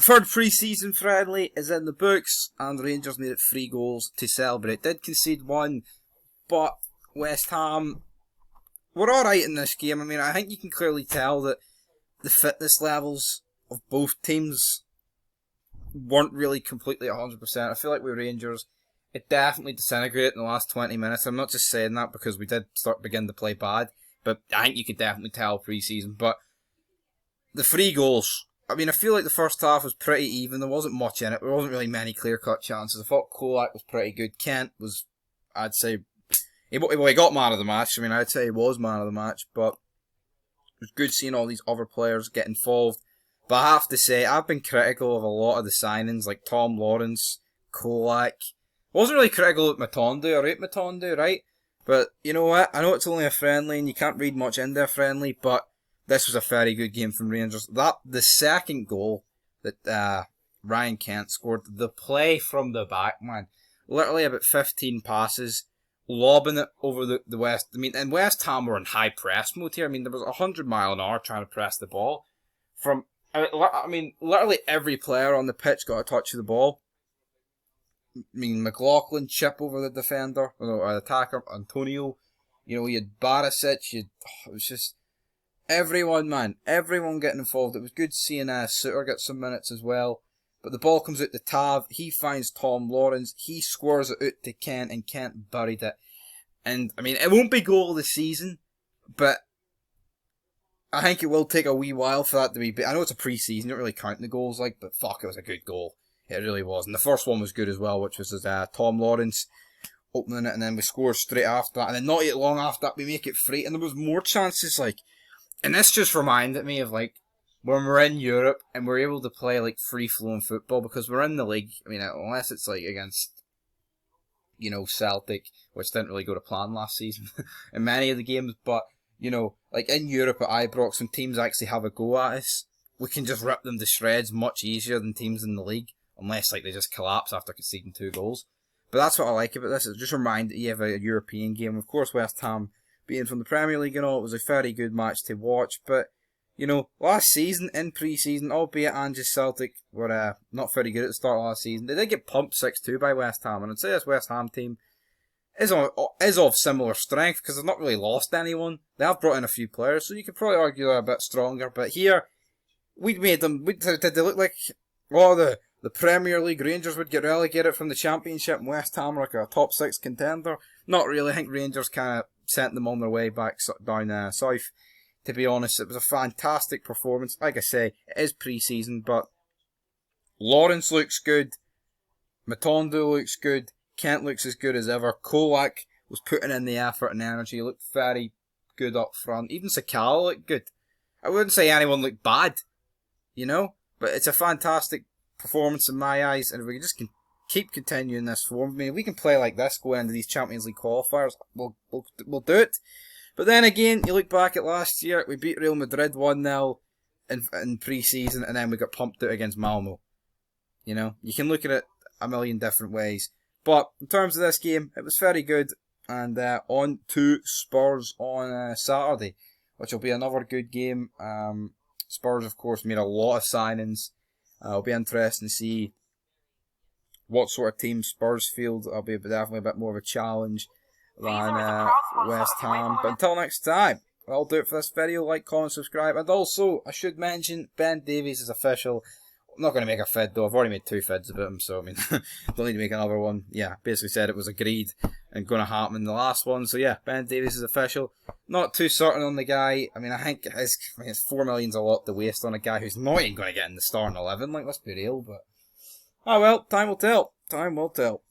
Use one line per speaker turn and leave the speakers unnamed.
third pre-season friendly is in the books, and the Rangers made it 3 goals to celebrate. Did concede 1, but West Ham were alright in this game. I mean, I think you can clearly tell that the fitness levels of both teams weren't really completely 100%. I feel like with Rangers, it definitely disintegrated in the last 20 minutes. I'm not just saying that because we did begin to play bad, but I think you could definitely tell pre-season. But the 3 goals, I mean, I feel like the first half was pretty even. There wasn't much in it. There wasn't really many clear-cut chances. I thought Kolak was pretty good. Kent was, I'd say, he got man of the match. I mean, I'd say he was man of the match, but it was good seeing all these other players get involved. But I have to say, I've been critical of a lot of the signings, like Tom Lawrence, Kolak. Wasn't really critical of Matondo. I rate Matondo, right? But you know what? I know it's only a friendly and you can't read much into a friendly, but this was a very good game from Rangers. The second goal that Ryan Kent scored, the play from the back, man. Literally about 15 passes, lobbing it over the West. I mean, and West Ham were in high press mode here. I mean, there was 100 mile an hour trying to press the ball. I mean, literally every player on the pitch got a touch of the ball. I mean, McLaughlin chip over the defender, or attacker, Antonio. You know, you had Barisic, it was just everyone, man. Everyone getting involved. It was good seeing Suter get some minutes as well. But the ball comes out to Tav. He finds Tom Lawrence. He squares it out to Kent, and Kent buried it. And, I mean, it won't be goal of the season, but I think it will take a wee while for that to be... I know it's a pre-season, you don't really count the goals, like, but fuck, it was a good goal. It really was. And the first one was good as well, which was Tom Lawrence opening it, and then we scored straight after that. And then not yet long after that, we make it 3. And there was more chances, like... And this just reminded me of, like, when we're in Europe and we're able to play, like, free-flowing football, because we're in the league. I mean, unless it's, like, against, you know, Celtic, which didn't really go to plan last season in many of the games, but, you know, like, in Europe at IBROX, when teams actually have a go at us, we can just rip them to shreds much easier than teams in the league. Unless, like, they just collapse after conceding 2 goals. But that's what I like about this. It just reminded you of a European game. Of course, West Ham being from the Premier League and all, it was a very good match to watch. But, you know, last season, in pre-season, albeit Angers Celtic were not very good at the start of last season, they did get pumped 6-2 by West Ham. And I'd say this West Ham team is of similar strength, because they've not really lost anyone. They have brought in a few players, so you could probably argue they're a bit stronger. But here, did they look like the Premier League Rangers would get relegated from the Championship and West Ham were like a top 6 contender? Not really. I think Rangers kind of sent them on their way back down south. To be honest, it was a fantastic performance. Like I say, it is pre-season, but Lawrence looks good. Matondo looks good. Kent looks as good as ever. Kolak was putting in the effort and energy. He looked very good up front. Even Sakala looked good. I wouldn't say anyone looked bad, you know? But it's a fantastic performance in my eyes, and if we can just keep continuing this form, I mean, if we can play like this going into these Champions League qualifiers, we'll do it. But then again, you look back at last year, we beat Real Madrid 1-0 in pre-season, and then we got pumped out against Malmo. You know, you can look at it a million different ways. But in terms of this game, it was very good, and on to Spurs on Saturday, which will be another good game. Spurs, of course, made a lot of signings. It'll be interesting to see what sort of team Spurs field. It'll be definitely a bit more of a challenge than West Ham. But until next time, that'll do it for this video. Like, comment, subscribe. And also, I should mention, Ben Davies is official. I'm not going to make a fid though. I've already made 2 fids about him, so I mean, don't need to make another one. Yeah, basically said it was agreed and going to happen in the last one. So yeah, Ben Davies is official. Not too certain on the guy. I mean, I think his 4 million's a lot to waste on a guy who's not even going to get in the starting 11. Like, let's be real. But, oh well, time will tell. Time will tell.